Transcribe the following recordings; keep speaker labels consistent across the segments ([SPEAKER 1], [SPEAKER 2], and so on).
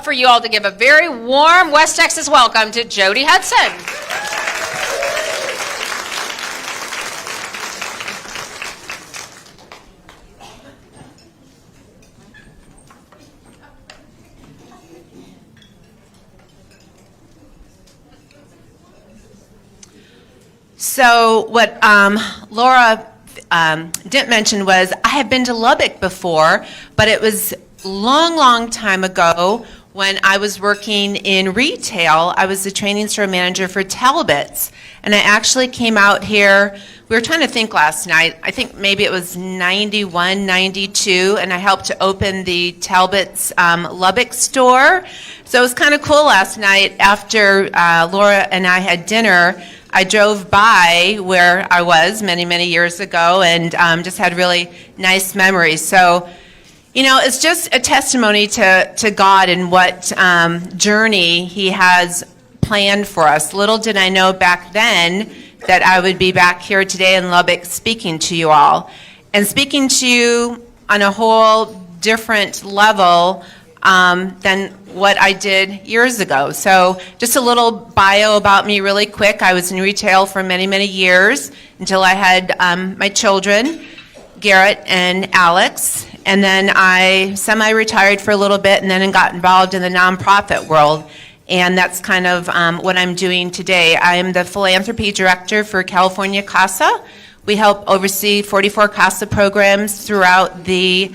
[SPEAKER 1] For you all to give a very warm West Texas welcome to Jody Hudson. So what Laura didn't mention was I had been to Lubbock before, but it was long time ago when I was working in retail. I was the training store manager for Talbot's, and I actually came out here. We were trying to think last night. I think maybe it was 91, 92, and I helped to open the Talbot's Lubbock store. So it was kind of cool last night after Laura and I had dinner. I drove by where I was many years ago and just had really nice memories. So, you know, it's just a testimony to God and what journey He has planned for us. Little did I know back then that I would be back here today in Lubbock speaking to you all. And speaking to you on a whole different level than what I did years ago. So just a little bio about me really quick. I was in retail for many years until I had my children, Garrett and Alex. And then I semi-retired for a little bit and then got involved in the nonprofit world. And that's kind of what I'm doing today. I'm the philanthropy director for California CASA. We help oversee 44 CASA programs throughout the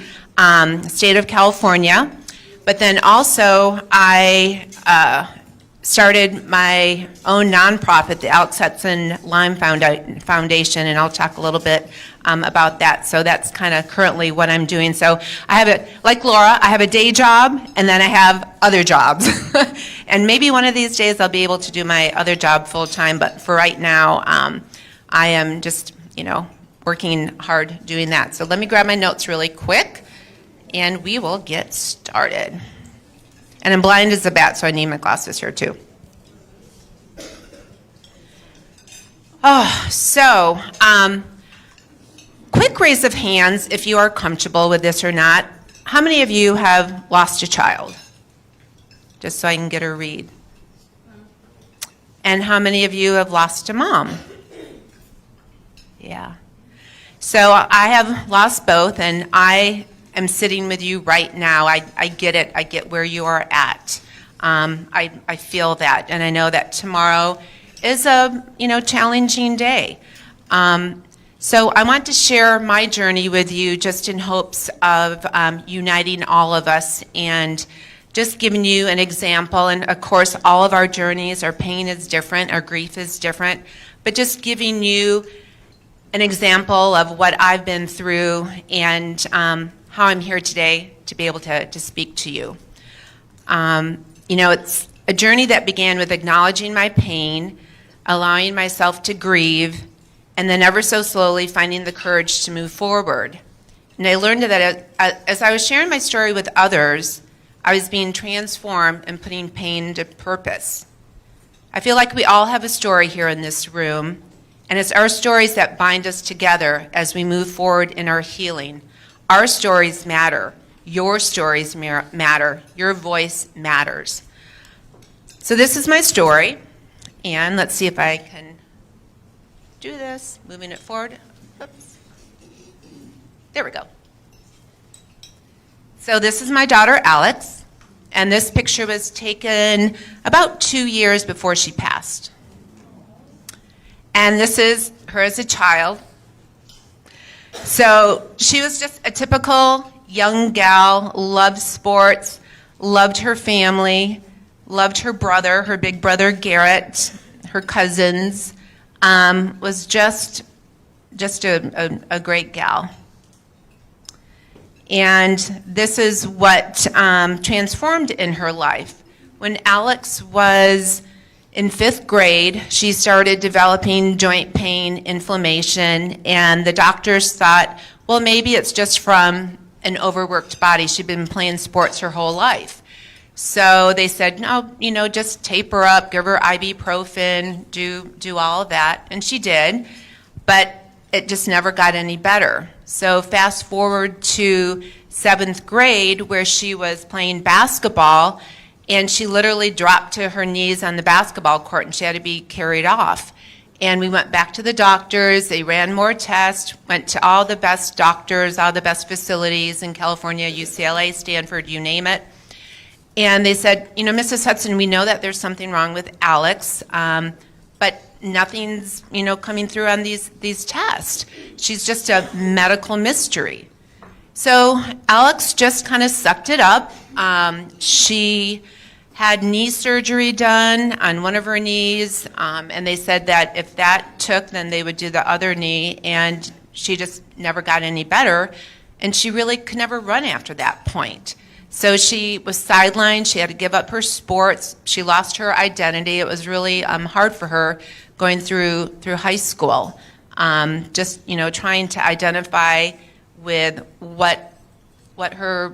[SPEAKER 1] state of California. But then also I started my own nonprofit, the Alex Hudson Lyme Foundation, and I'll talk a little bit about that. So that's kind of currently what I'm doing. So I have like Laura, I have a day job, and then I have other jobs. And maybe one of these days I'll be able to do my other job full time, but for right now, I am just, working hard doing that. So let me grab my notes really quick, and we will get started. And I'm blind as a bat, so I need my glasses here too. Quick raise of hands if you are comfortable with this or not. How many of you have lost a child? Just so I can get a read. And how many of you have lost a mom? Yeah. So I have lost both, and I am sitting with you right now. I get it. I get where you are at. I feel that, and I know that tomorrow is a challenging day. So I want to share my journey with you, just in hopes of uniting all of us and just giving you an example. And of course, all of our journeys, our pain is different, our grief is different, but just giving you an example of what I've been through and how I'm here today to be able to speak to you. It's a journey that began with acknowledging my pain, allowing myself to grieve, and then ever so slowly finding the courage to move forward. And I learned that as I was sharing my story with others, I was being transformed and putting pain into purpose. I feel like we all have a story here in this room, and it's our stories that bind us together as we move forward in our healing. Our stories matter. Your stories matter. Your voice matters. So this is my story, and let's see if I can do this, moving it forward. Oops. There we go. So this is my daughter, Alex, and this picture was taken about 2 years before she passed. And this is her as a child. So she was just a typical young gal, loved sports, loved her family, loved her brother, her big brother Garrett, her cousins, was just a great gal. And this is what transformed in her life. When Alex was in 5th grade, she started developing joint pain, inflammation, and the doctors thought, well, maybe it's just from an overworked body. She'd been playing sports her whole life. So they said, no, just tape her up, give her ibuprofen, do all of that. And she did, but it just never got any better. So fast forward to 7th grade, where she was playing basketball, And she literally dropped to her knees on the basketball court, and she had to be carried off. And we went back to the doctors. They ran more tests, went to all the best doctors, all the best facilities in California, UCLA, Stanford, you name it. And they said, Mrs. Hudson, we know that there's something wrong with Alex, but nothing's, coming through on these tests. She's just a medical mystery. So Alex just kind of sucked it up. She had knee surgery done on one of her knees, and they said that if that took, then they would do the other knee, and she just never got any better, and she really could never run after that point. So she was sidelined. She had to give up her sports. She lost her identity. It was really hard for her going through high school, just trying to identify with what her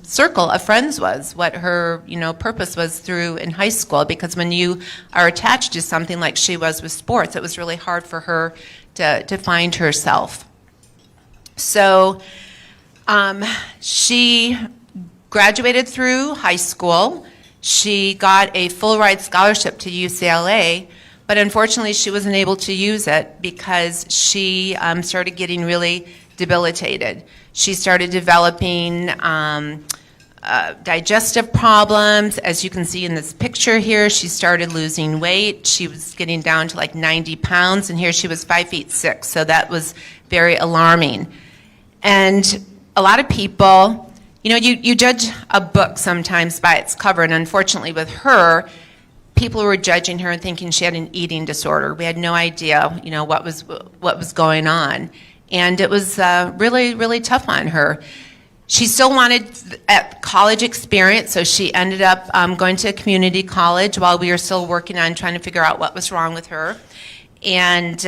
[SPEAKER 1] circle of friends was, what her purpose was through in high school. Because when you are attached to something like she was with sports, it was really hard for her to find herself. So she graduated through high school. She got a full ride scholarship to UCLA, but unfortunately she wasn't able to use it because she started getting really debilitated. She started developing digestive problems. As you can see in this picture here, she started losing weight. She was getting down to like 90 pounds, and here she was 5'6", so that was very alarming. And a lot of people, you judge a book sometimes by its cover, and unfortunately with her, people were judging her and thinking she had an eating disorder. We had no idea, what was going on. And it was really, really tough on her. She still wanted a college experience, so she ended up going to a community college while we were still working on trying to figure out what was wrong with her. And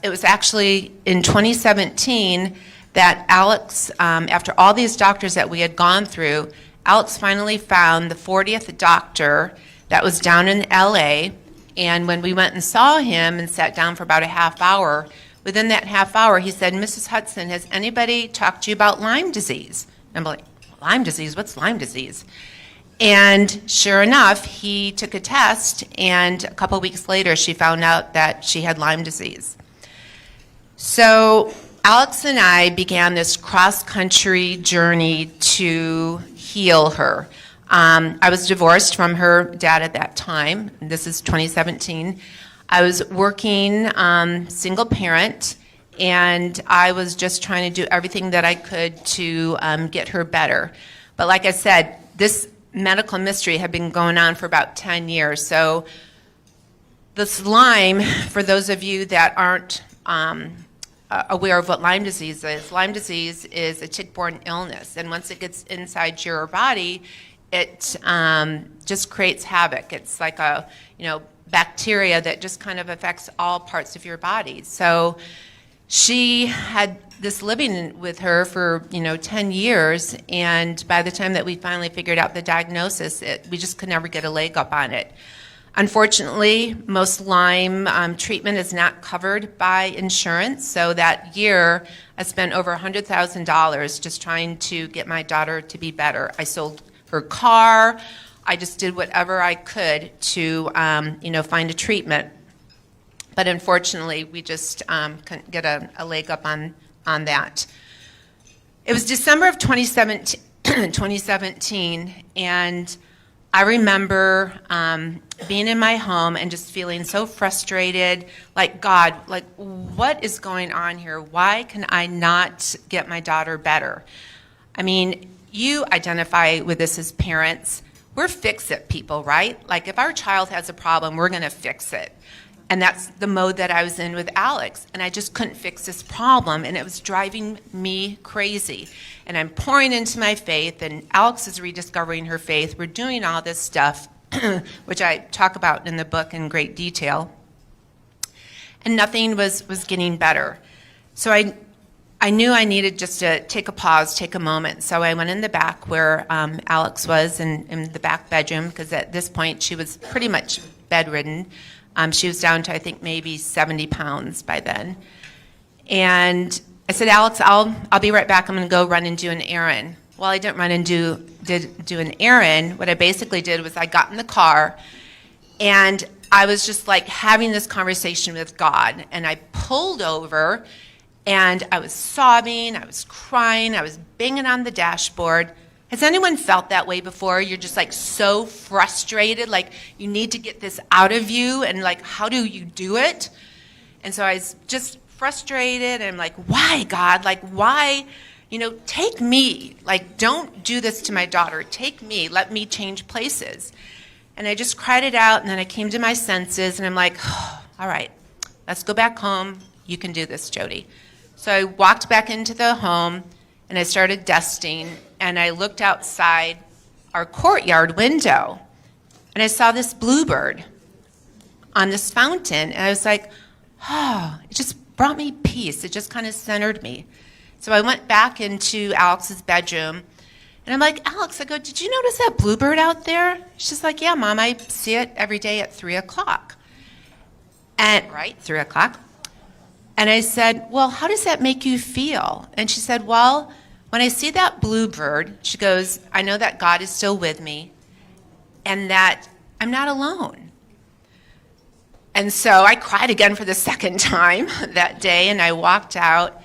[SPEAKER 1] it was actually in 2017 that Alex, after all these doctors that we had gone through, Alex finally found the 40th doctor that was down in LA. And when we went and saw him and sat down for about a half hour, within that half hour, he said, Mrs. Hudson, has anybody talked to you about Lyme disease? And I'm like, Lyme disease? What's Lyme disease? And sure enough, he took a test, and a couple weeks later, she found out that she had Lyme disease. So Alex and I began this cross-country journey to heal her. I was divorced from her dad at that time. This is 2017. I was working single parent, and I was just trying to do everything that I could to get her better. But like I said, this medical mystery had been going on for about 10 years. So this Lyme, for those of you that aren't aware of what Lyme disease is a tick-borne illness. And once it gets inside your body, it just creates havoc. It's like a, bacteria that just kind of affects all parts of your body. So she had this living with her for 10 years, and by the time that we finally figured out the diagnosis, we just could never get a leg up on it. Unfortunately, most Lyme treatment is not covered by insurance, so that year I spent over $100,000 just trying to get my daughter to be better. I sold her car. I just did whatever I could to, find a treatment. But unfortunately, we just couldn't get a leg up on that. It was December of 2017, and I remember being in my home and just feeling so frustrated, like, God, like, what is going on here? Why can I not get my daughter better? I mean, you identify with this as parents. We're fix-it people, right? Like, if our child has a problem, we're going to fix it. And that's the mode that I was in with Alex. And I just couldn't fix this problem, and it was driving me crazy. And I'm pouring into my faith, and Alex is rediscovering her faith. We're doing all this stuff, which I talk about in the book in great detail. And nothing was getting better. So I knew I needed just to take a pause, take a moment. So I went in the back where Alex was, in the back bedroom, because at this point she was pretty much bedridden. She was down to, I think, maybe 70 pounds by then. And I said, Alex, I'll be right back. I'm going to go run and do an errand. while I didn't run and do an errand, what I basically did was I got in the car and I was just like having this conversation with God. And I pulled over and I was sobbing, I was crying, I was banging on the dashboard. Has anyone felt that way before? You're just like so frustrated, like you need to get this out of you, and like, how do you do it? And so I was just frustrated, and I'm like, why, God? Like, why? Take me. Like, don't do this to my daughter. Take me. Let me change places. And I just cried it out, and then I came to my senses, and I'm like, oh, all right, let's go back home. You can do this, Jody. So I walked back into the home, and I started dusting, and I looked outside our courtyard window, and I saw this bluebird on this fountain, and I was like, oh, it just brought me peace. It just kind of centered me. So I went back into Alex's bedroom, and I'm like, Alex, I go, did you notice that bluebird out there? She's like, yeah, Mom, I see it every day at 3 o'clock. And, right, 3 o'clock. And I said, well, how does that make you feel? And she said, well, when I see that bluebird, she goes, I know that God is still with me and that I'm not alone. And so I cried again for the second time that day, and I walked out,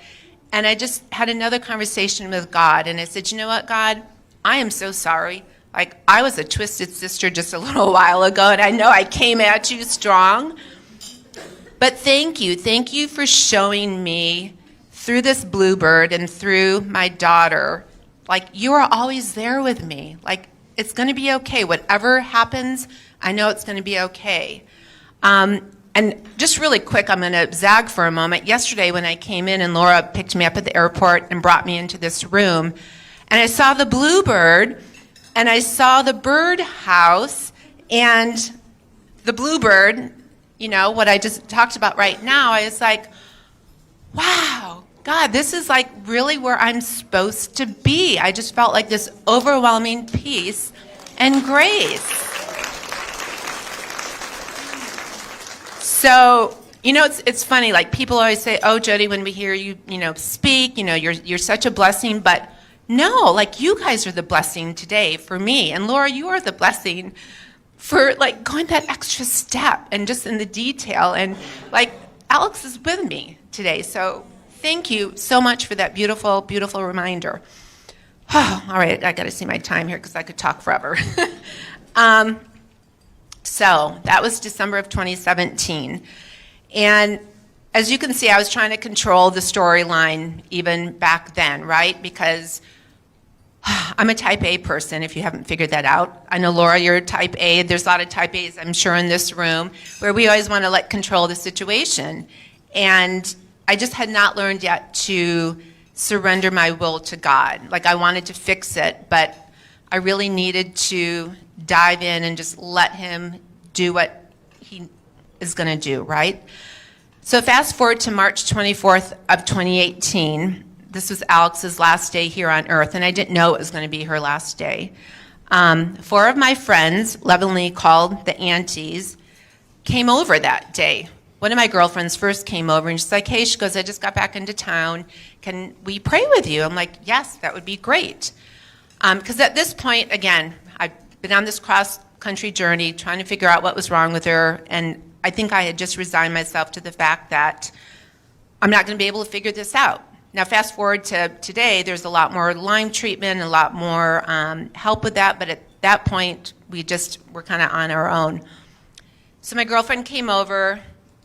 [SPEAKER 1] and I just had another conversation with God, and I said, you know what, God, I am so sorry. Like, I was a twisted sister just a little while ago, and I know I came at you strong. But thank you for showing me through this bluebird and through my daughter, like you are always there with me. Like it's going to be okay. Whatever happens, I know it's going to be okay. And just really quick, I'm going to zag for a moment. Yesterday when I came in and Laura picked me up at the airport and brought me into this room, and I saw the bluebird, and I saw the bird house, and the bluebird, what I just talked about right now, I was like, wow, God, this is like really where I'm supposed to be. I just felt like this overwhelming peace and grace. So, it's funny, like people always say, oh, Jody, when we hear you, speak, you're such a blessing, but no, like you guys are the blessing today for me. And Laura, you are the blessing for like going that extra step and just in the detail. And like Alex is with me today. So thank you so much for that beautiful, beautiful reminder. Oh, all right, I got to see my time here because I could talk forever. So that was December of 2017. And as you can see, I was trying to control the storyline even back then, right? Because I'm a type A person, if you haven't figured that out. I know, Laura, you're a type A. There's a lot of type A's, I'm sure, in this room, where we always want to let control the situation. And I just had not learned yet to surrender my will to God. Like, I wanted to fix it, but I really needed to dive in and just let him do what he is going to do, right? So fast forward to March 24th of 2018. This was Alex's last day here on earth, and I didn't know it was going to be her last day. 4 of my friends, lovingly called the aunties, came over that day. One of my girlfriends first came over, and she's like, hey, she goes, I just got back into town. Can we pray with you? I'm like, yes, that would be great. Because at this point, again, I've been on this cross-country journey trying to figure out what was wrong with her, and I think I had just resigned myself to the fact that I'm not going to be able to figure this out. Now, fast forward to today, there's a lot more Lyme treatment, a lot more help with that, but at that point, we just were kind of on our own. So my girlfriend came over,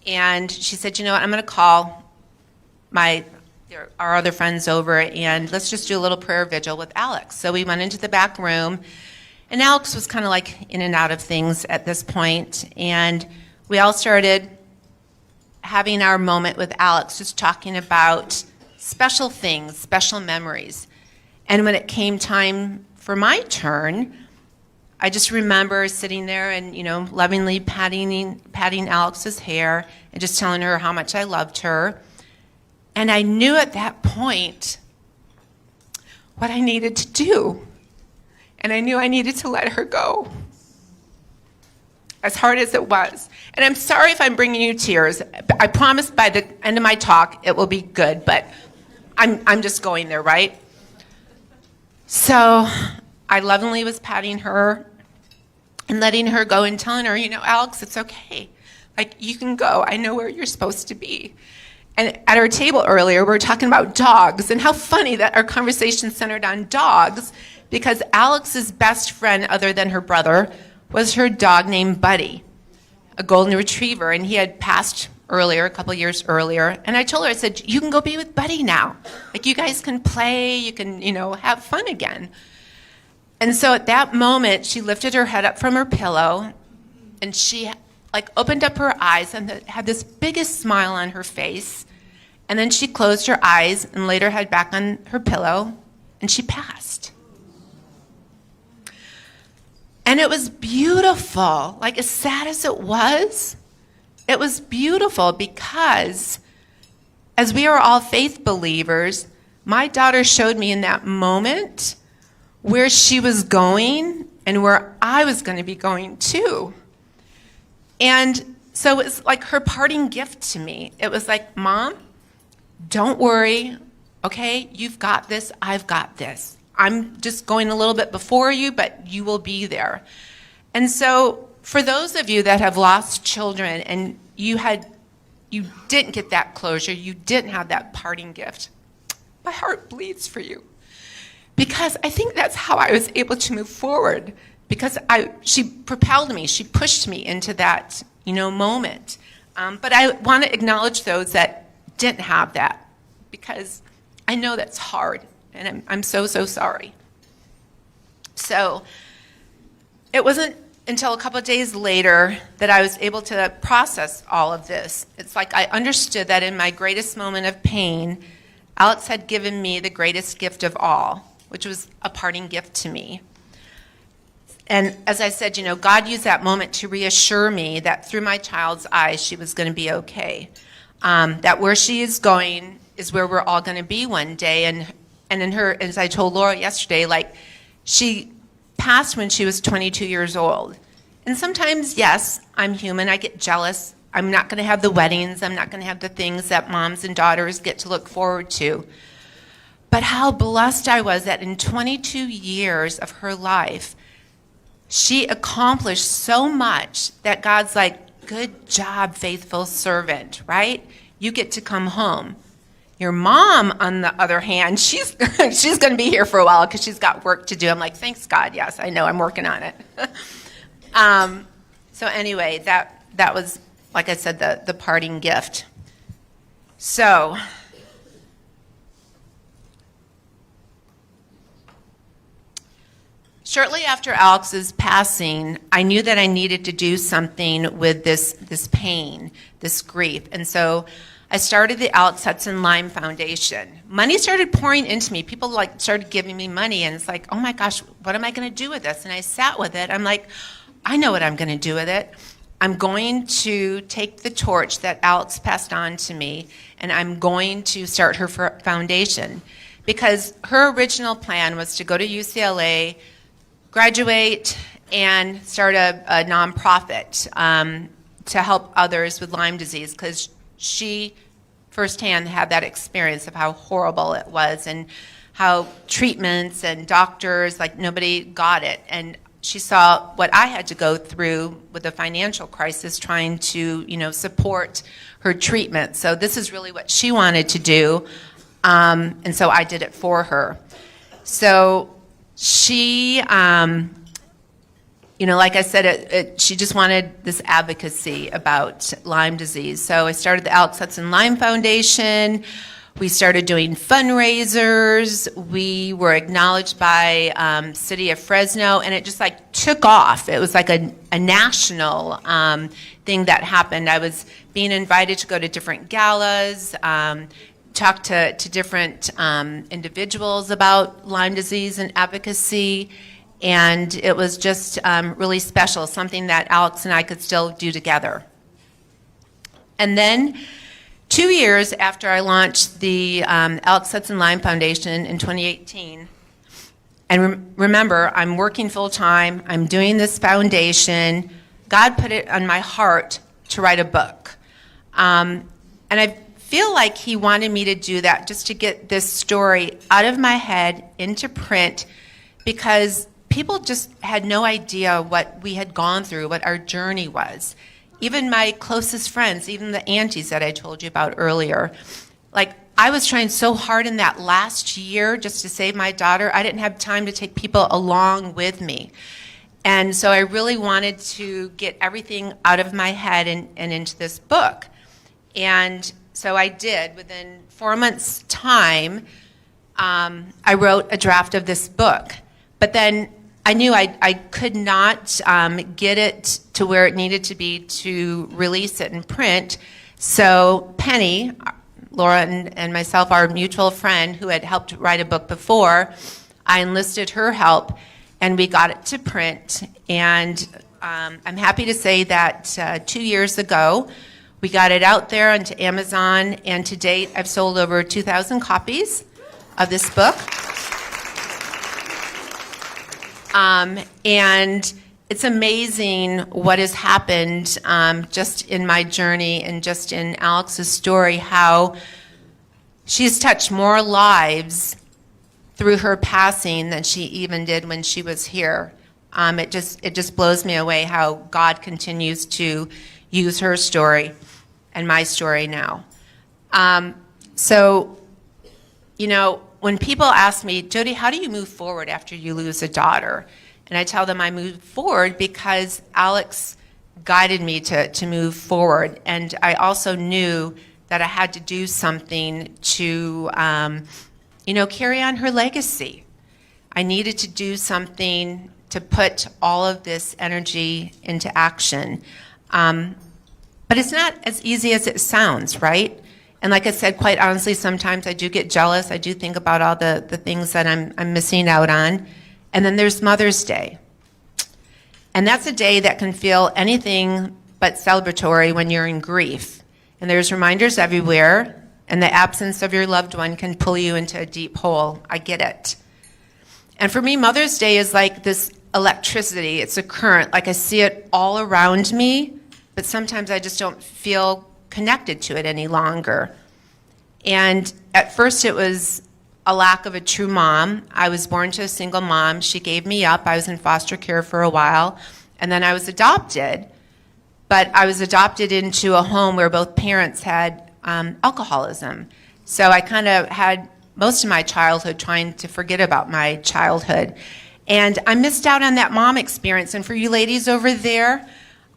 [SPEAKER 1] and she said, you know what, I'm going to call our other friends over, and let's just do a little prayer vigil with Alex. So we went into the back room, and Alex was kind of like in and out of things at this point, and we all started having our moment with Alex, just talking about special things, special memories. And when it came time for my turn, I just remember sitting there and, lovingly patting Alex's hair and just telling her how much I loved her. And I knew at that point what I needed to do. And I knew I needed to let her go, as hard as it was. And I'm sorry if I'm bringing you tears. I promise by the end of my talk it will be good, but I'm just going there, right? So I lovingly was patting her and letting her go and telling her, Alex, it's okay. Like, you can go. I know where you're supposed to be. And at our table earlier, we were talking about dogs and how funny that our conversation centered on dogs, because Alex's best friend, other than her brother, was her dog named Buddy, a golden retriever, and he had passed earlier, a couple years earlier. And I told her, I said, you can go be with Buddy now. Like, you guys can play, you can, have fun again. And so at that moment, she lifted her head up from her pillow, and she opened up her eyes and had this biggest smile on her face. And then she closed her eyes and laid her head back on her pillow, and she passed. And it was beautiful. Like, as sad as it was beautiful, because as we are all faith believers, my daughter showed me in that moment where she was going and where I was going to be going too. And so it was like her parting gift to me. It was like, Mom, don't worry, okay? You've got this, I've got this. I'm just going a little bit before you, but you will be there. And so for those of you that have lost children and you didn't get that closure, you didn't have that parting gift, my heart bleeds for you. Because I think that's how I was able to move forward. Because she propelled me, she pushed me into that, moment. But I want to acknowledge those that didn't have that, because I know that's hard, and I'm so, so sorry. So it wasn't until a couple of days later that I was able to process all of this. It's like I understood that in my greatest moment of pain, Alex had given me the greatest gift of all, which was a parting gift to me. And as I said, God used that moment to reassure me that through my child's eyes, she was going to be okay. That where she is going is where we're all going to be one day. And in her, as I told Laura yesterday, she passed when she was 22 years old. And sometimes, yes, I'm human. I get jealous. I'm not going to have the weddings. I'm not going to have the things that moms and daughters get to look forward to. But how blessed I was that in 22 years of her life, she accomplished so much that God's like, good job, faithful servant, right? You get to come home. Your mom, on the other hand, she's going to be here for a while because she's got work to do. I'm like, thanks, God. Yes, I know. I'm working on it. So anyway, that was, like I said, the parting gift. So shortly after Alex's passing, I knew that I needed to do something with this pain, this grief. And so I started the Alex Hudson Lyme Foundation. Money started pouring into me. People started giving me money, and it's like, oh my gosh, what am I going to do with this? And I sat with it. I'm like, I know what I'm going to do with it. I'm going to take the torch that Alex passed on to me, and I'm going to start her foundation. Because her original plan was to go to UCLA, graduate, and start a nonprofit to help others with Lyme disease, because she firsthand had that experience of how horrible it was and how treatments and doctors, nobody got it. And she saw what I had to go through with the financial crisis trying to, support her treatment. So this is really what she wanted to do, and so I did it for her. So she, like I said, she just wanted this advocacy about Lyme disease. So I started the Alex Hudson Lyme Foundation. We started doing fundraisers. We were acknowledged by City of Fresno, and it just took off. It was like a national thing that happened. I was being invited to go to different galas, talk to different individuals about Lyme disease and advocacy, and it was just really special, something that Alex and I could still do together. And then 2 years after I launched the Alex Hudson Lyme Foundation in 2018, and remember, I'm working full-time, I'm doing this foundation, God put it on my heart to write a book. And I feel like he wanted me to do that just to get this story out of my head, into print, because people just had no idea what we had gone through, what our journey was. Even my closest friends, even the aunties that I told you about earlier, like I was trying so hard in that last year just to save my daughter, I didn't have time to take people along with me. And so I really wanted to get everything out of my head and into this book. And so I did. Within 4 months' time, I wrote a draft of this book. But then I knew I could not get it to where it needed to be to release it in print. So Penny, Laura and myself, our mutual friend who had helped write a book before, I enlisted her help, and we got it to print. And I'm happy to say that 2 years ago, we got it out there onto Amazon, and to date, I've sold over 2,000 copies of this book. And it's amazing what has happened just in my journey and just in Alex's story, how she's touched more lives through her passing than she even did when she was here. It just blows me away how God continues to use her story and my story now. So, you know, when people ask me, Jody, how do you move forward after you lose a daughter? And I tell them I moved forward because Alex guided me to move forward. And I also knew that I had to do something to, carry on her legacy. I needed to do something to put all of this energy into action. But it's not as easy as it sounds, right? And like I said, quite honestly, sometimes I do get jealous. I do think about all the things that I'm missing out on. And then there's Mother's Day. And that's a day that can feel anything but celebratory when you're in grief. And there's reminders everywhere, and the absence of your loved one can pull you into a deep hole. I get it. And for me, Mother's Day is like this electricity. It's a current. Like I see it all around me, but sometimes I just don't feel connected to it any longer. And at first it was a lack of a true mom. I was born to a single mom. She gave me up. I was in foster care for a while, and then I was adopted. But I was adopted into a home where both parents had alcoholism. So I kind of had most of my childhood trying to forget about my childhood. And I missed out on that mom experience. And for you ladies over there,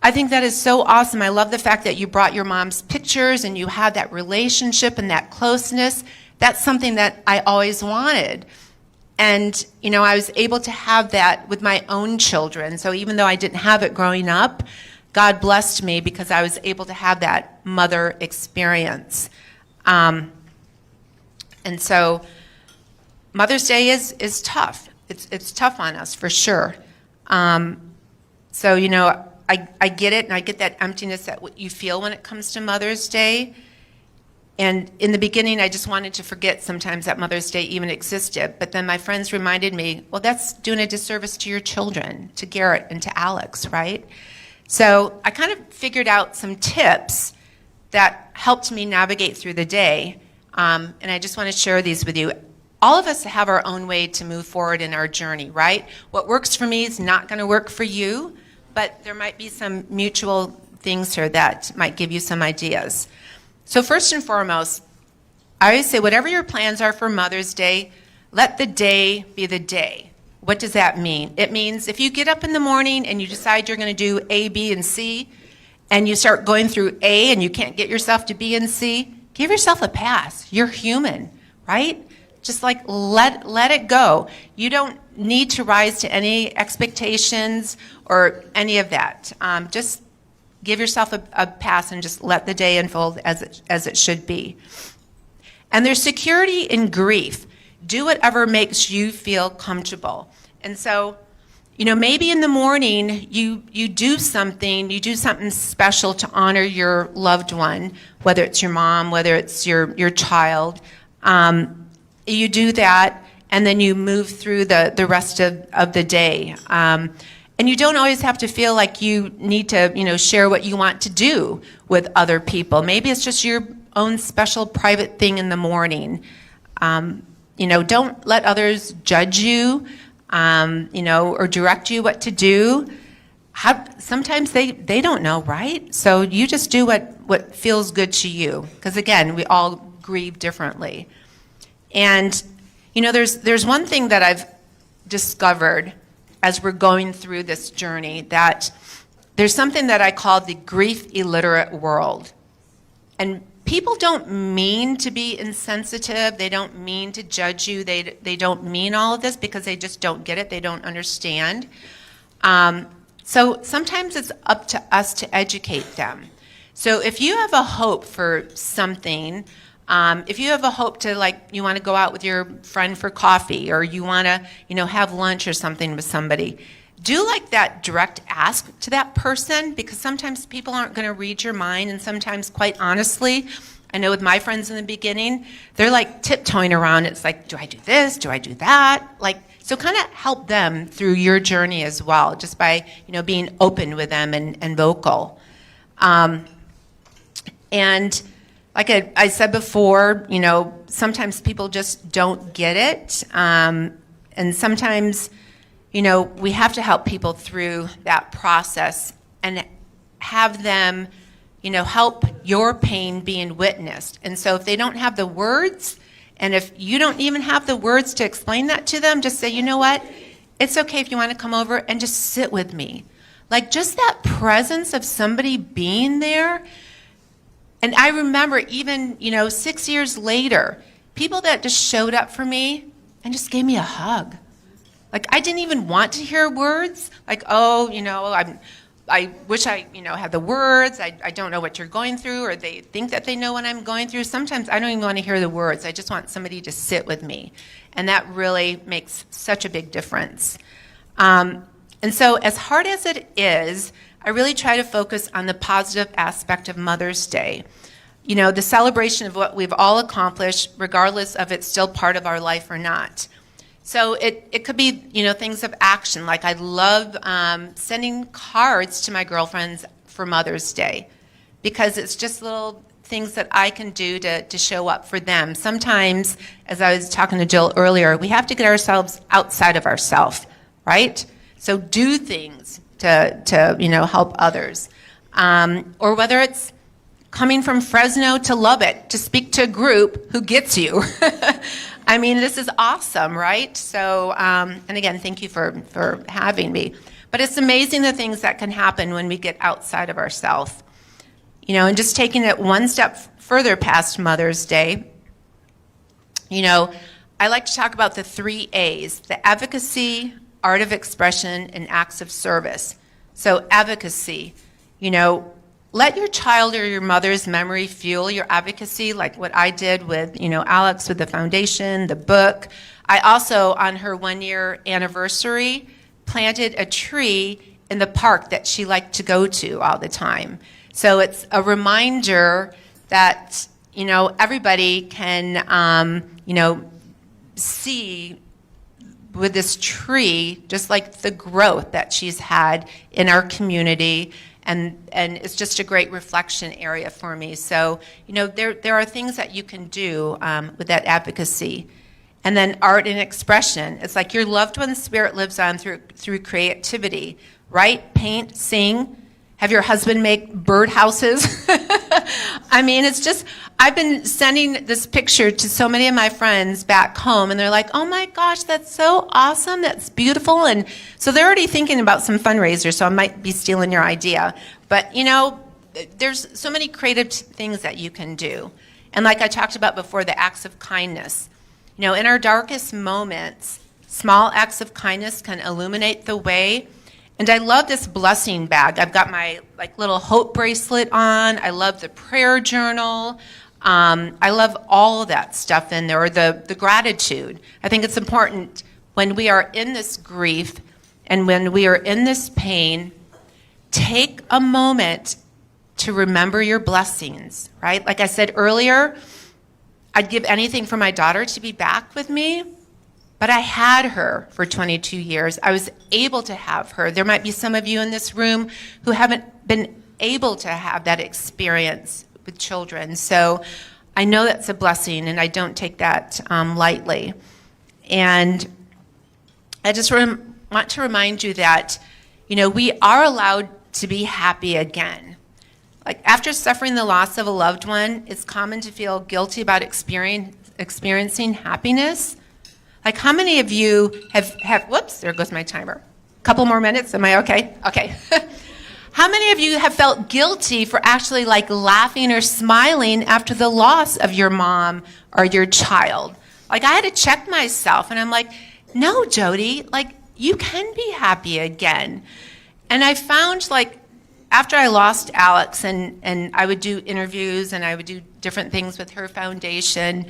[SPEAKER 1] I think that is so awesome. I love the fact that you brought your mom's pictures and you had that relationship and that closeness. That's something that I always wanted. And, I was able to have that with my own children. So even though I didn't have it growing up, God blessed me because I was able to have that mother experience. And so Mother's Day is tough. It's tough on us for sure. So, I get it, and I get that emptiness that what you feel when it comes to Mother's Day. And in the beginning, I just wanted to forget sometimes that Mother's Day even existed. But then my friends reminded me, well, that's doing a disservice to your children, to Garrett and to Alex, right? So I kind of figured out some tips that helped me navigate through the day. And I just want to share these with you. All of us have our own way to move forward in our journey, right? What works for me is not going to work for you, but there might be some mutual things here that might give you some ideas. So first and foremost, I always say whatever your plans are for Mother's Day, let the day be the day. What does that mean? It means if you get up in the morning and you decide you're going to do A, B, and C, and you start going through A and you can't get yourself to B and C, give yourself a pass. You're human, right? Just like let it go. You don't need to rise to any expectations or any of that. Just give yourself a pass and just let the day unfold as it should be. And there's security in grief. Do whatever makes you feel comfortable. And so, maybe in the morning you do something special to honor your loved one, whether it's your mom, whether it's your child. You do that, and then you move through the rest of the day. And you don't always have to feel like you need to, share what you want to do with other people. Maybe it's just your own special private thing in the morning. Don't let others judge you. or direct you what to do. Sometimes they don't know, right? So you just do what feels good to you. Because again, we all grieve differently. And, there's one thing that I've discovered as we're going through this journey, that there's something that I call the grief illiterate world. And people don't mean to be insensitive. They don't mean to judge you. They don't mean all of this because they just don't get it. They don't understand. So sometimes it's up to us to educate them. So if you have a hope for something, if you have a hope to, you want to go out with your friend for coffee, or you want to, have lunch or something with somebody, do that direct ask to that person, because sometimes people aren't going to read your mind, and sometimes, quite honestly, I know with my friends in the beginning, they're tiptoeing around. It's do I do this? Do I do that? So kind of help them through your journey as well, just by, being open with them and vocal. And like I said before, sometimes people just don't get it. And sometimes, we have to help people through that process and have them, help your pain being witnessed. And so if they don't have the words, and if you don't even have the words to explain that to them, just say, you know what, it's okay if you want to come over and just sit with me. Just that presence of somebody being there. And I remember even, 6 years later, people that just showed up for me and just gave me a hug. I didn't even want to hear words. I wish I, had the words. I don't know what you're going through, or they think that they know what I'm going through. Sometimes I don't even want to hear the words. I just want somebody to sit with me. And that really makes such a big difference. And so as hard as it is, I really try to focus on the positive aspect of Mother's Day. The celebration of what we've all accomplished, regardless of it's still part of our life or not. So it could be, things of action. I love sending cards to my girlfriends for Mother's Day, because it's just little things that I can do to show up for them. Sometimes, as I was talking to Jill earlier, we have to get ourselves outside of ourselves, right? So do things to help others. Or whether it's coming from Fresno to Lubbock to speak to a group who gets you. I mean, this is awesome, right? So, and again, thank you for having me. But it's amazing the things that can happen when we get outside of ourselves. And just taking it one step further past Mother's Day, I like to talk about the 3 A's: the advocacy, art of expression, and acts of service. So advocacy, let your child or your mother's memory fuel your advocacy, like what I did with, Alex with the foundation, the book. I also, on her 1-year anniversary, planted a tree in the park that she liked to go to all the time. So it's a reminder that, everybody can, see with this tree, just like the growth that she's had in our community. And it's just a great reflection area for me. So, there are things that you can do with that advocacy. And then art and expression. It's like your loved one's spirit lives on through creativity. Write, paint, sing. Have your husband make birdhouses. I mean, it's just, I've been sending this picture to so many of my friends back home, and they're like, oh my gosh, that's so awesome, that's beautiful. And so they're already thinking about some fundraisers, so I might be stealing your idea. But, there's so many creative things that you can do. And like I talked about before, the acts of kindness. In our darkest moments, small acts of kindness can illuminate the way. And I love this blessing bag. I've got my little hope bracelet on. I love the prayer journal. I love all of that stuff in there, or the gratitude. I think it's important when we are in this grief and when we are in this pain, take a moment to remember your blessings, right? Like I said earlier, I'd give anything for my daughter to be back with me. But I had her for 22 years. I was able to have her. There might be some of you in this room who haven't been able to have that experience with children. So I know that's a blessing, and I don't take that lightly. And, I just want to remind you that, we are allowed to be happy again. Like after suffering the loss of a loved one, it's common to feel guilty about experiencing happiness. Like how many of you have whoops, there goes my timer. Couple more minutes, am I okay? Okay. How many of you have felt guilty for actually like laughing or smiling after the loss of your mom or your child? Like I had to check myself and I'm like, no, Jody, like you can be happy again. And I found like after I lost Alex and I would do interviews and I would do different things with her foundation,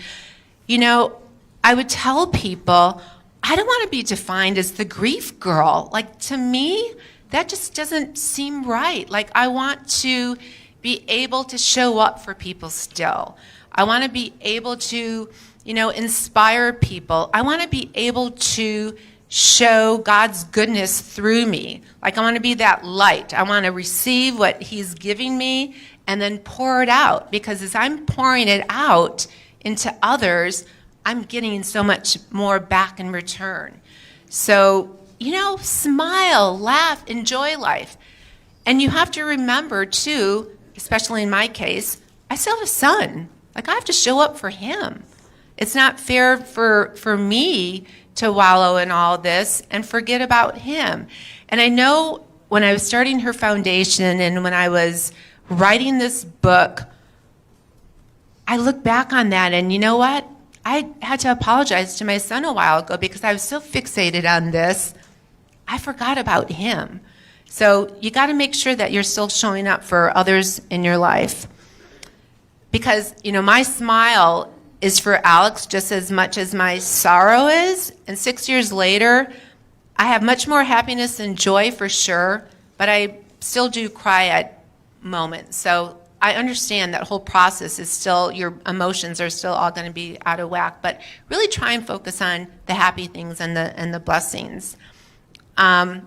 [SPEAKER 1] I would tell people, I don't want to be defined as the grief girl. Like to me, that just doesn't seem right. Like I want to be able to show up for people still. I want to be able to, inspire people. I want to be able to show God's goodness through me. Like I want to be that light. I want to receive what he's giving me and then pour it out. Because as I'm pouring it out into others, I'm getting so much more back in return. So, smile, laugh, enjoy life. And you have to remember too, especially in my case, I still have a son. Like I have to show up for him. It's not fair for me to wallow in all this and forget about him. And I know when I was starting her foundation and when I was writing this book, I look back on that and you know what? I had to apologize to my son a while ago because I was so fixated on this, I forgot about him. So you got to make sure that you're still showing up for others in your life. Because, my smile is for Alex just as much as my sorrow is. And 6 years later, I have much more happiness and joy for sure, but I still do cry at moments. So I understand that whole process is still, your emotions are still all going to be out of whack, but really try and focus on the happy things and the blessings. And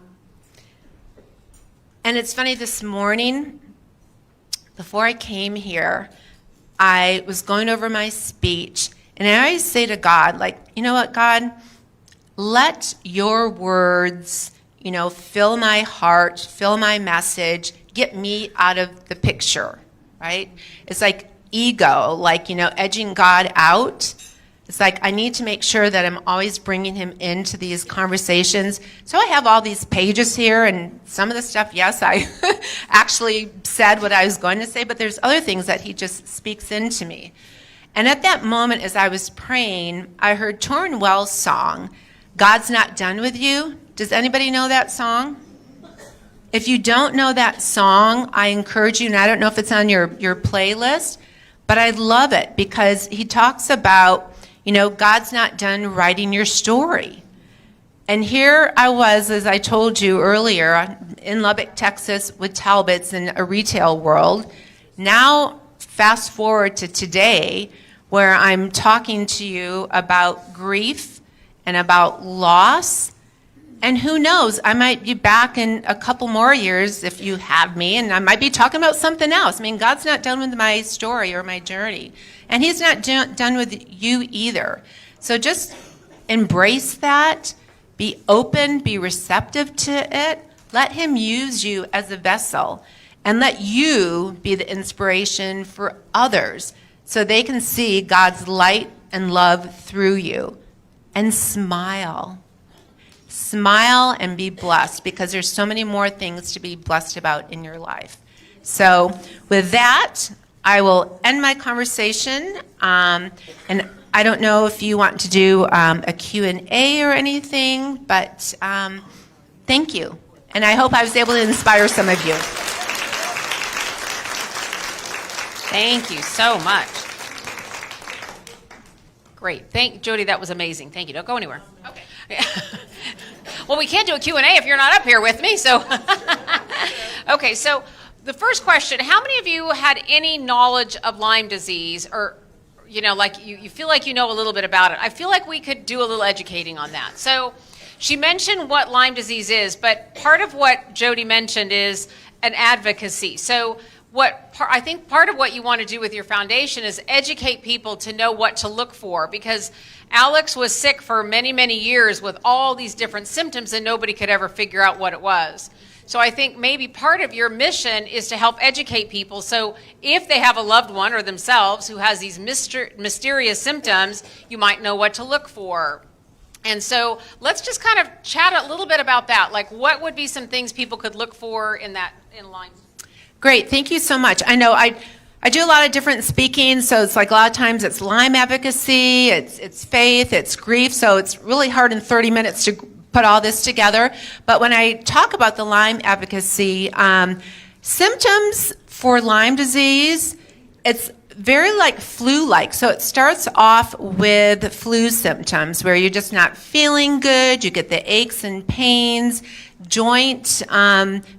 [SPEAKER 1] it's funny, this morning, before I came here, I was going over my speech, and I always say to God, like, you know what, God, let your words, fill my heart, fill my message, get me out of the picture, right? It's like ego, like, edging God out. It's like I need to make sure that I'm always bringing him into these conversations. So I have all these pages here, and some of the stuff, yes, I actually said what I was going to say, but there's other things that he just speaks into me. And at that moment, as I was praying, I heard Torrin Wells' song, God's Not Done With You. Does anybody know that song? If you don't know that song, I encourage you, and I don't know if it's on your playlist, but I love it because he talks about, God's not done writing your story. And here I was, as I told you earlier, in Lubbock, Texas, with Talbots in a retail world. Now, fast forward to today, where I'm talking to you about grief and about loss. And who knows, I might be back in a couple more years if you have me, and I might be talking about something else. I mean, God's not done with my story or my journey. And he's not done with you either. So just embrace that. Be open, be receptive to it. Let him use you as a vessel. And let you be the inspiration for others so they can see God's light and love through you. And smile. Smile and be blessed, because there's so many more things to be blessed about in your life. So with that, I will end my conversation. And I don't know if you want to do a Q&A or anything, but thank you. And I hope I was able to inspire some of you.
[SPEAKER 2] Thank you so much. Great. Jody, that was amazing. Thank you. Don't go anywhere. Okay. Well, we can't do a Q&A if you're not up here with me, so. Okay, so the first question, how many of you had any knowledge of Lyme disease, or, like you feel like you know a little bit about it? I feel like we could do a little educating on that. So she mentioned what Lyme disease is, but part of what Jody mentioned is an advocacy. So I think part of what you want to do with your foundation is educate people to know what to look for, because Alex was sick for many, many years with all these different symptoms and nobody could ever figure out what it was. So I think maybe part of your mission is to help educate people, so if they have a loved one or themselves who has these mysterious symptoms, you might know what to look for. And so let's just kind of chat a little bit about that. Like, what would be some things people could look for in Lyme?
[SPEAKER 1] Great, thank you so much. I know I do a lot of different speaking, so it's like a lot of times it's Lyme advocacy, it's faith, it's grief, so it's really hard in 30 minutes to put all this together. But when I talk about the Lyme advocacy, symptoms for Lyme disease, it's very like flu-like. So it starts off with flu symptoms where you're just not feeling good, you get the aches and pains, joint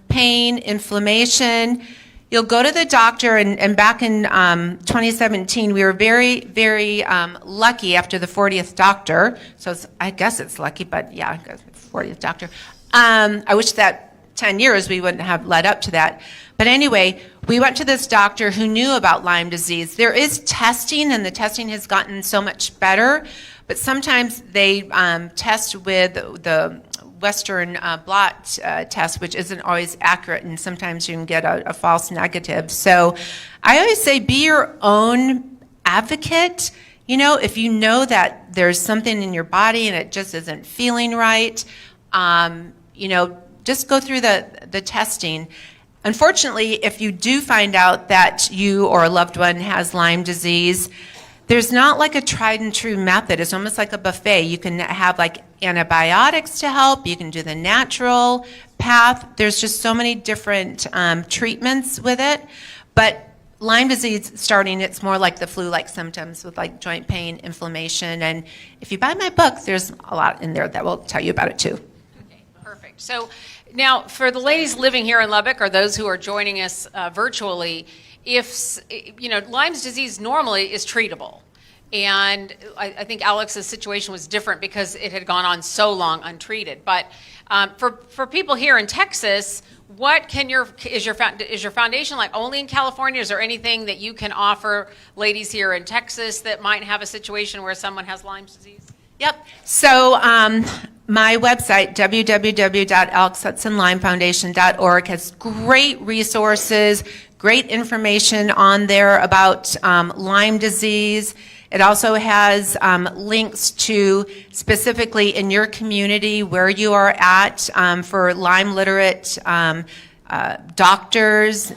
[SPEAKER 1] pain, inflammation. You'll go to the doctor, and back in 2017, we were very, very lucky after the 40th doctor. So I guess it's lucky, but yeah, 40th doctor. I wish that 10 years we wouldn't have led up to that. But anyway, we went to this doctor who knew about Lyme disease. There is testing, and the testing has gotten so much better, but sometimes they test with the Western blot test, which isn't always accurate, and sometimes you can get a false negative. So I always say be your own advocate. You know, if you know that there's something in your body and it just isn't feeling right, you know, just go through the testing. Unfortunately, if you do find out that you or a loved one has Lyme disease, there's not like a tried and true method. It's almost like a buffet. You can have like antibiotics to help. You can do the natural path. There's just so many different treatments with it. But Lyme disease starting, it's more like the flu-like symptoms with like joint pain, inflammation. And if you buy my book, there's a lot in there that will tell you about it too.
[SPEAKER 2] Okay, perfect. So now for the ladies living here in Lubbock or those who are joining us virtually, if, you know, Lyme's disease normally is treatable. And I think Alex's situation was different because it had gone on so long untreated. But for people here in Texas, what can is your foundation like only in California? Is there anything that you can offer ladies here in Texas that might have a situation where someone has Lyme's disease?
[SPEAKER 1] Yep. So my website, www.alexhudsonlymefoundation.org, has great resources, great information on there about Lyme disease. It also has links to specifically in your community where you are at for Lyme literate doctors,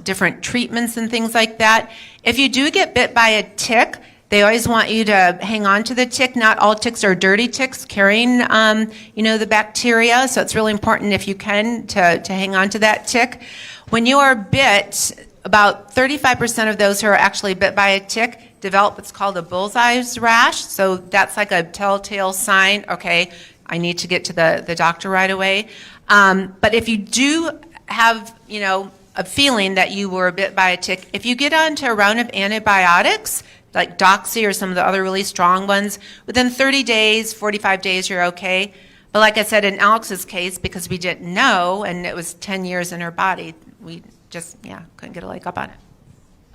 [SPEAKER 1] different treatments and things like that. If you do get bit by a tick, they always want you to hang on to the tick. Not all ticks are dirty ticks carrying, you know, the bacteria. So it's really important if you can to hang on to that tick. When you are bit, about 35% of those who are actually bit by a tick develop what's called a bullseye's rash. So that's like a telltale sign, okay, I need to get to the doctor right away. But if you do have, you know, a feeling that you were bit by a tick, if you get onto a round of antibiotics, like Doxy or some of the other really strong ones, within 30 days, 45 days, you're okay. But like I said, in Alex's case, because we didn't know, and it was 10 years in her body, we just, couldn't get a leg up on it.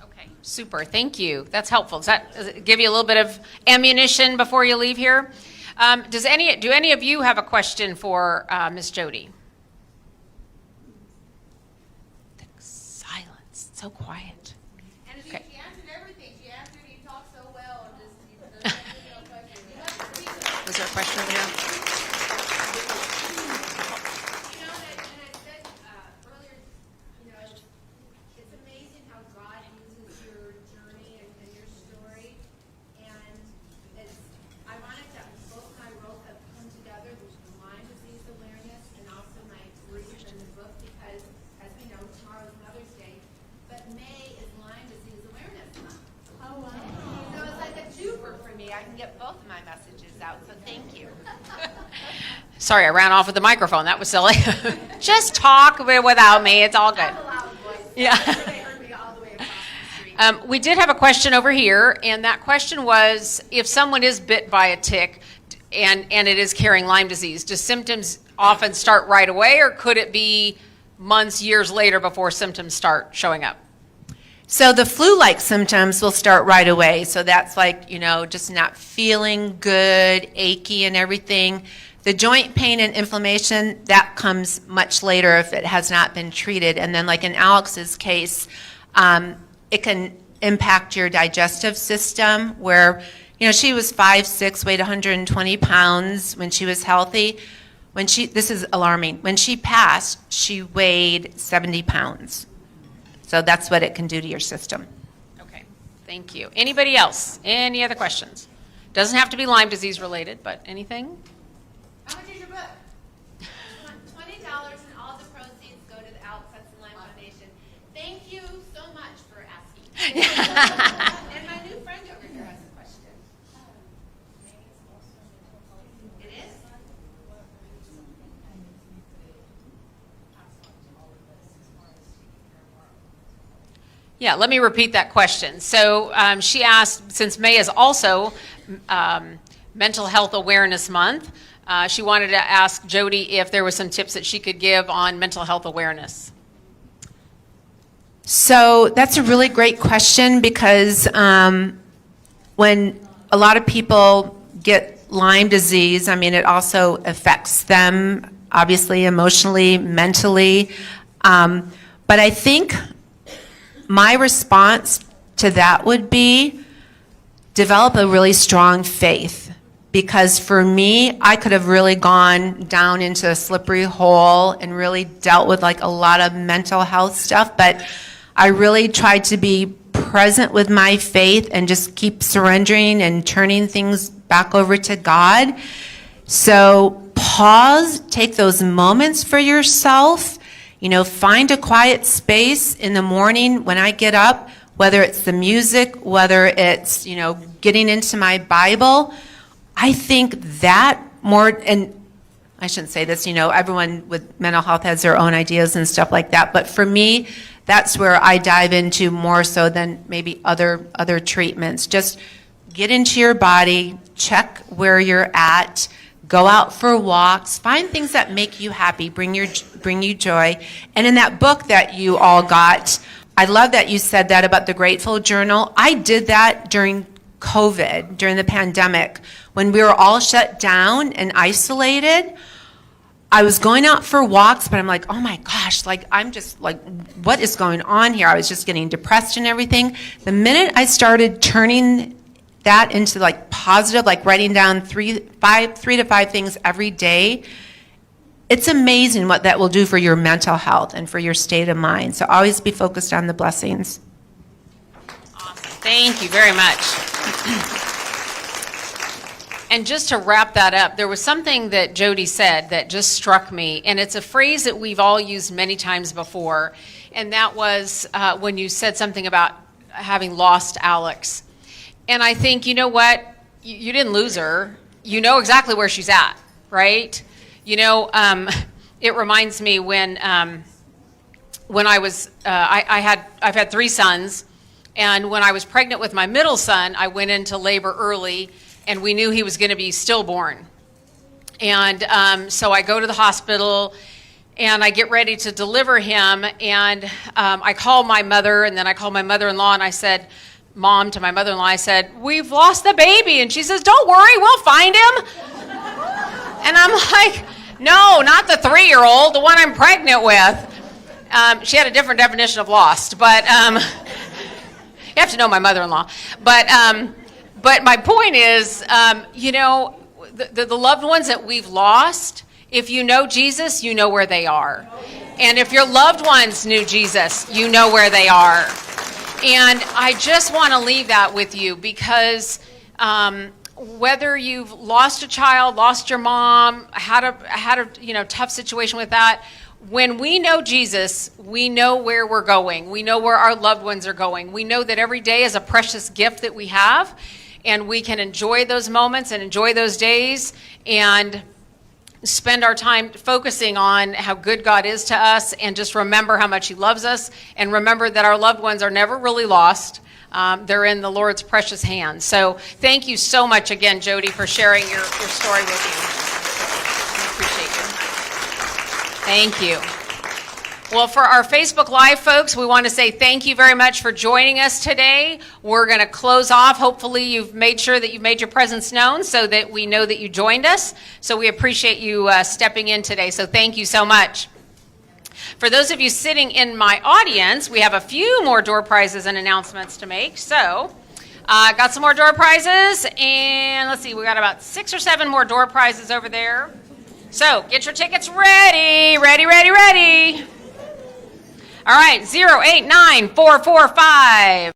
[SPEAKER 2] Okay, super, thank you. That's helpful. Does it give you a little bit of ammunition before you leave here? Do any of you have a question for Ms. Jody? Silence, so quiet.
[SPEAKER 3] And she answered everything. She answered, you talk so well. And just, no question.
[SPEAKER 2] Was there a question over here? Sorry, I ran off with the microphone. That was silly. Just talk without me. It's all good. Yeah. We did have a question over here, and that question was, if someone is bit by a tick and it is carrying Lyme disease, do symptoms often start right away, or could it be months, years later before symptoms start showing up?
[SPEAKER 1] So the flu-like symptoms will start right away. So that's like, just not feeling good, achy and everything. The joint pain and inflammation, that comes much later if it has not been treated. And then like in Alex's case, it can impact your digestive system where, she was 5'6", weighed 120 pounds when she was healthy. This is alarming, when she passed, she weighed 70 pounds. So that's what it can do to your system.
[SPEAKER 2] Okay, thank you. Anybody else? Any other questions? Doesn't have to be Lyme disease related, but anything?
[SPEAKER 3] How much is your book?
[SPEAKER 1] $20 and all the proceeds go to the Alex Hudson Lyme Foundation. Thank you so much for asking. And my new friend over here has a question. It is?
[SPEAKER 2] Yeah, let me repeat that question. So she asked, since May is also Mental Health Awareness Month, she wanted to ask Jody if there were some tips that she could give on mental health awareness.
[SPEAKER 1] So that's a really great question because when a lot of people get Lyme disease, it also affects them, obviously, emotionally, mentally. But I think my response to that would be develop a really strong faith. Because for me, I could have really gone down into a slippery hole and really dealt with like a lot of mental health stuff. But I really tried to be present with my faith and just keep surrendering and turning things back over to God. So pause, take those moments for yourself. Find a quiet space in the morning when I get up, whether it's the music, whether it's, getting into my Bible. I think that more, and I shouldn't say this, everyone with mental health has their own ideas and stuff like that. But for me, that's where I dive into more so than maybe other treatments. Just get into your body, check where you're at, go out for walks, find things that make you happy, bring you joy. And in that book that you all got, I love that you said that about the Grateful Journal. I did that during COVID, during the pandemic, when we were all shut down and isolated. I was going out for walks, but I'm like, oh my gosh, I'm just what is going on here? I was just getting depressed and everything. The minute I started turning that into positive, writing down 3 to 5 things every day, it's amazing what that will do for your mental health and for your state of mind. So always be focused on the blessings.
[SPEAKER 2] Awesome. Thank you very much. And just to wrap that up, there was something that Jody said that just struck me, and it's a phrase that we've all used many times before, and that was when you said something about having lost Alex. And I think, you know what? You didn't lose her. You know exactly where she's at, right? It reminds me when I was, I've had 3 sons, and when I was pregnant with my middle son, I went into labor early, and we knew he was going to be stillborn. And so I go to the hospital, and I get ready to deliver him, and I call my mother, and then I call my mother-in-law, and I said, Mom, to my mother-in-law, I said, we've lost the baby. And she says, don't worry, we'll find him. And I'm like, no, not the 3-year-old, the one I'm pregnant with. She had a different definition of lost, but you have to know my mother-in-law. But my point is, the loved ones that we've lost, if you know Jesus, you know where they are. And if your loved ones knew Jesus, you know where they are. And I just want to leave that with you because whether you've lost a child, lost your mom, had a tough situation with that, when we know Jesus, we know where we're going. We know where our loved ones are going. We know that every day is a precious gift that we have, and we can enjoy those moments and enjoy those days and spend our time focusing on how good God is to us and just remember how much he loves us and remember that our loved ones are never really lost. They're in the Lord's precious hands. So thank you so much again, Jody, for sharing your story with you. I appreciate you. Thank you. Well, for our Facebook Live folks, we want to say thank you very much for joining us today. We're going to close off. Hopefully, you've made sure that you've made your presence known so that we know that you joined us. So we appreciate you stepping in today. So thank you so much. For those of you sitting in my audience, we have a few more door prizes and announcements to make. So got some more door prizes. And let's see, we got about 6 or 7 more door prizes over there. So get your tickets ready. Ready, ready, ready. All right, 089445.